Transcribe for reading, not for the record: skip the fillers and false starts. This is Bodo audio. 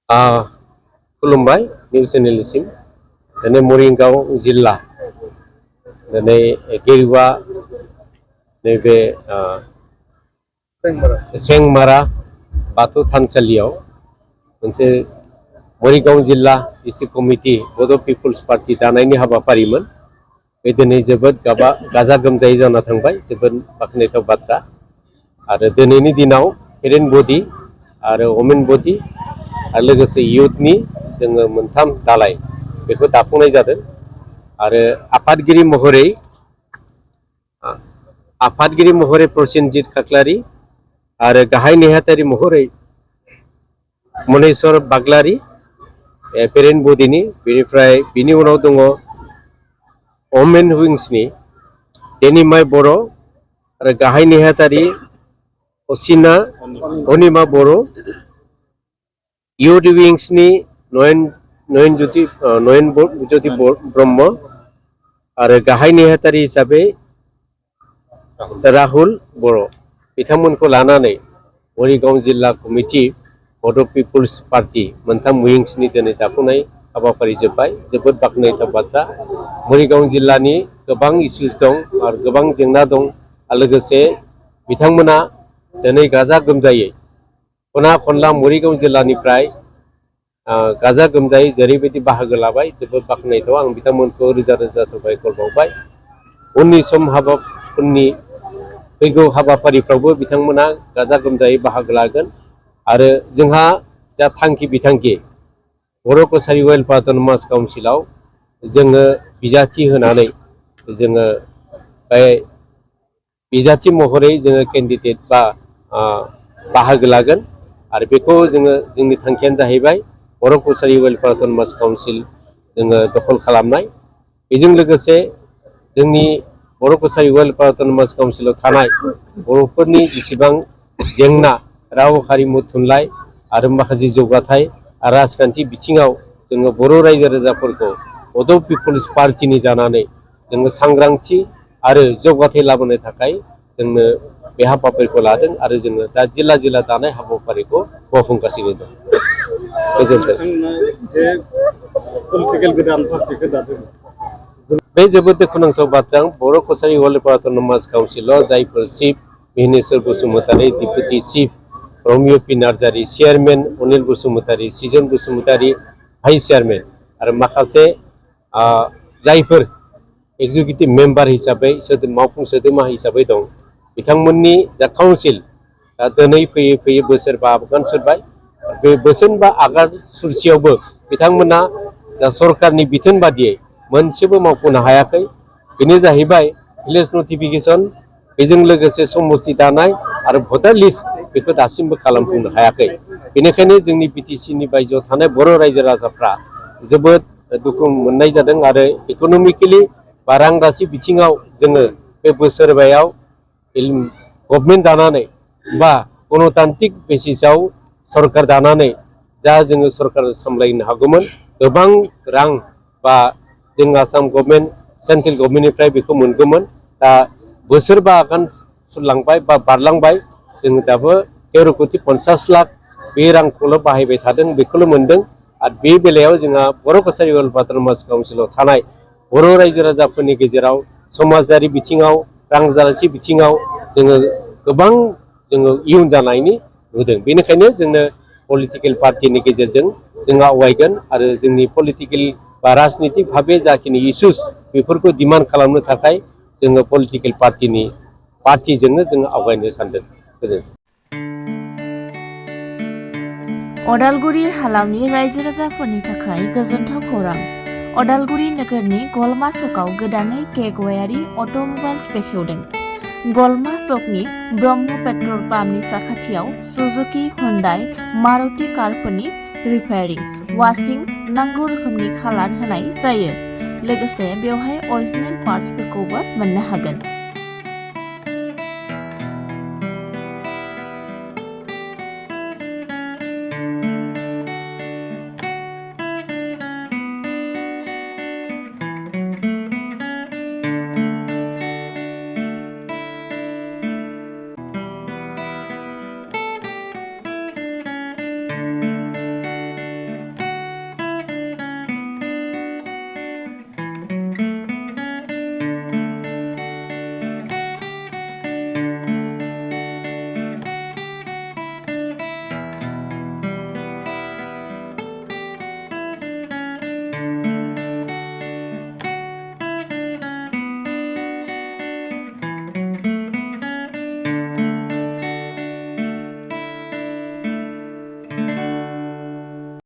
खुलुमबाय निउस चेनेलसिम दिनै मरिगाव जिल्ला दिनै गेरुवा नैबे सेंमारा बाथौ थानसालियाव मोनसे मरिगाव जिल्ला डिस्ट्रिक्ट कमिटि बड' पिपल्स पार्टी दानायनि हाबाफारिमोन बे दिनै जोबोद गाजा गोमजायै जाना थांबाय जोबोद बाख्नायथाव बाथ्रा आरो दिनैनि दिनाव पेरेन्ट बडि आरो वमेन बडि आरो लोगोसे इयुथनि जोङो मोनथाम दालाय बेखौ दाफुंनाय जादों आरो आफादगिरि महरै प्रसेनजित खाख्लारि आरो गाहाय नेहाथारि महरै मनेस्वर बाग्लारि पेरेन्ट बडिनि बेनिफ्राय बिनि उनाव दङ वमेन विंसनि डेनिमाय बर' आरो गाहाय नेहाथारि अनिमा बर' इउथ विंसनि नयन ज्योति ब्रह्म आरो गाहाय नेहाथारि हिसाबै राहुल बर' बिथांमोनखौ लानानै मरिगाव जिल्ला कमिटि बड' पिपल्स पार्टी मोनथाम विंसनि दिनै दाफुंनाय हाबाफारि जोब्बाय जोबोद बाख्नायथाव बाथ्रा मरिगाव जिल्लानि गोबां इस्युज दं आरो गोबां जेंना दं आरो लोगोसे बिथांमोना दिनै गाजा गोमजायै खना खनला मरिगाव जिल्लानिफ्राय गाजा गोमजायै जेरैबायदि बाहागो लाबाय जोबोद बाख्नायथाव आं बिथांमोनखौ रोजा रोजा साबायखर बावबाय उननि सम हाबाफोरनि फैगौ हाबाफारिफ्रावबो बिथांमोना गाजा गोमजायै बाहागो लागोन आरो जोंहा जा थांखि बिथांखि बर' कसारि वेलफेयार अट'नमास काउन्सिलाव जोङो बिजाथि होनानै जोङो बे बिजाथि महरै जोङो केन्डिडेट बा बाहागो लागोन आरो बेखौ जोंनि थांखियानो जाहैबाय बर' कसारि वेलफेयार अट'नमास काउन्सिल जोङो दखल खालामनाय बेजों लोगोसे जोंनि बर' कसारि वेलफेयार अट'नमास काउन्सिलाव थानाय बर'फोरनि जेसेबां जेंना राव हारिमु थुनलाइ आरो माखासे जौगाथाय आरो राजखान्थि बिथिङाव जोङो बर' रायजो राजाफोरखौ बड' पिपल्स पार्टीनि जानानै जोङो सांग्रांथि आरो जौगाथाय लाबोनो थाखाय जोंनो बे हाबाफारिखौ लादों आरो जोङो दा जिल्ला जिल्ला दानाय हाबाफारिखौ मावफुंगासिनो दं गोजोन्थों बे जोबोद दुखुनांथाव बाथ्रा बर' कसारि वेलफेयार अट'नमास काउन्सिलाव जायफोर chief Mihineshwar Basumatary deputy chief रमिय' पि नार्जारी चेयारमेन अनिल बसुमतारी सिजन बसुमतारी भाइस चेयारमेन आरो माखासे जायफोर एक्जिकिउटिभ मेम्बार हिसाबै मावफुं सोद्रोमा हिसाबै दं बिथांमोननि जा काउन्सिल दा दिनै फैयै फैयै बोसोरबा आगान सुरबाय बे बोसोरबा आगान सुरसेयावबो बिथांमोना जा सरकारनि बिथोन बादियै मोनसेबो मावफुंनो हायाखै बेनो जाहैबाय भिलेज नटिफिकेसन बेजों लोगोसे समस्ति दानाय आरो भटार लिस्ट बेखौ दासिमबो खालामफुंनो हायाखै बेनिखायनो जोंनि बिटिसिनि बायजोआव थानाय बर' रायजो राजाफ्रा जोबोद दुखु मोननाय जादों आरो इक'नमिकेलि बा रां राशि बिथिङाव जोङो बे बोसोरबायाव गभर्नमेन्ट दानानै बा गणतान्त्रिक बेसिसाव सरकार दानानै जा जोङो सरकार सामलायनो हागौमोन गोबां रां बा जों आसाम गभर्नमेन्ट सेन्ट्रेल गभर्नमेन्टनिफ्राय बेखौ मोनगौमोन दा बोसोरबा आगान सुरलांबाय बा बारलांबाय जोङो दाबो 13,50 लाख बे रांखौल' बाहायबाय थादों बेखौल' मोनदों आरो बे बेलायाव जोंहा बर' कसारि वेलफेयार अट'नमास काउन्सिलाव थानाय बर' रायजो राजाफोरनि गेजेराव समाजारि बिथिङाव रांजाथि बिथिङाव जोङो गोबां इयुन जानायनि नुदों बेनिखायनो जोंनो पलिटिकेल पार्टिनि गेजेरजों जों आवगायगोन आरो जोंनि पलिटिकेल बा राजनितिक भाबे जाखिनि इस्युस बेफोरखौ डिमान्ड खालामनो थाखाय जोङो पलिटिकेल पार्टिजोंनो जोङो आवगायनो सानदों गोजोन्थों अदालगुरि हालामनि रायजो राजाफोरनि थाखाय गोजोनथाव खौरां अदालगुरि नोगोरनि गलमा सकआव गोदानै केगवायारि अट'मबाइल्स बेखेवदों गलमा सकनि ब्रह्म पेट्रल पाम्पनि साखाथियाव सुजुकी हुन्डाई मारुति कारफोरनि रिपेयारिं वाशिं नांगौ रोखोमनि खालार होनाय जायो लोगोसे बेवहाय अरिजिनेल पार्ट्सफोरखौबो मोननो हागोन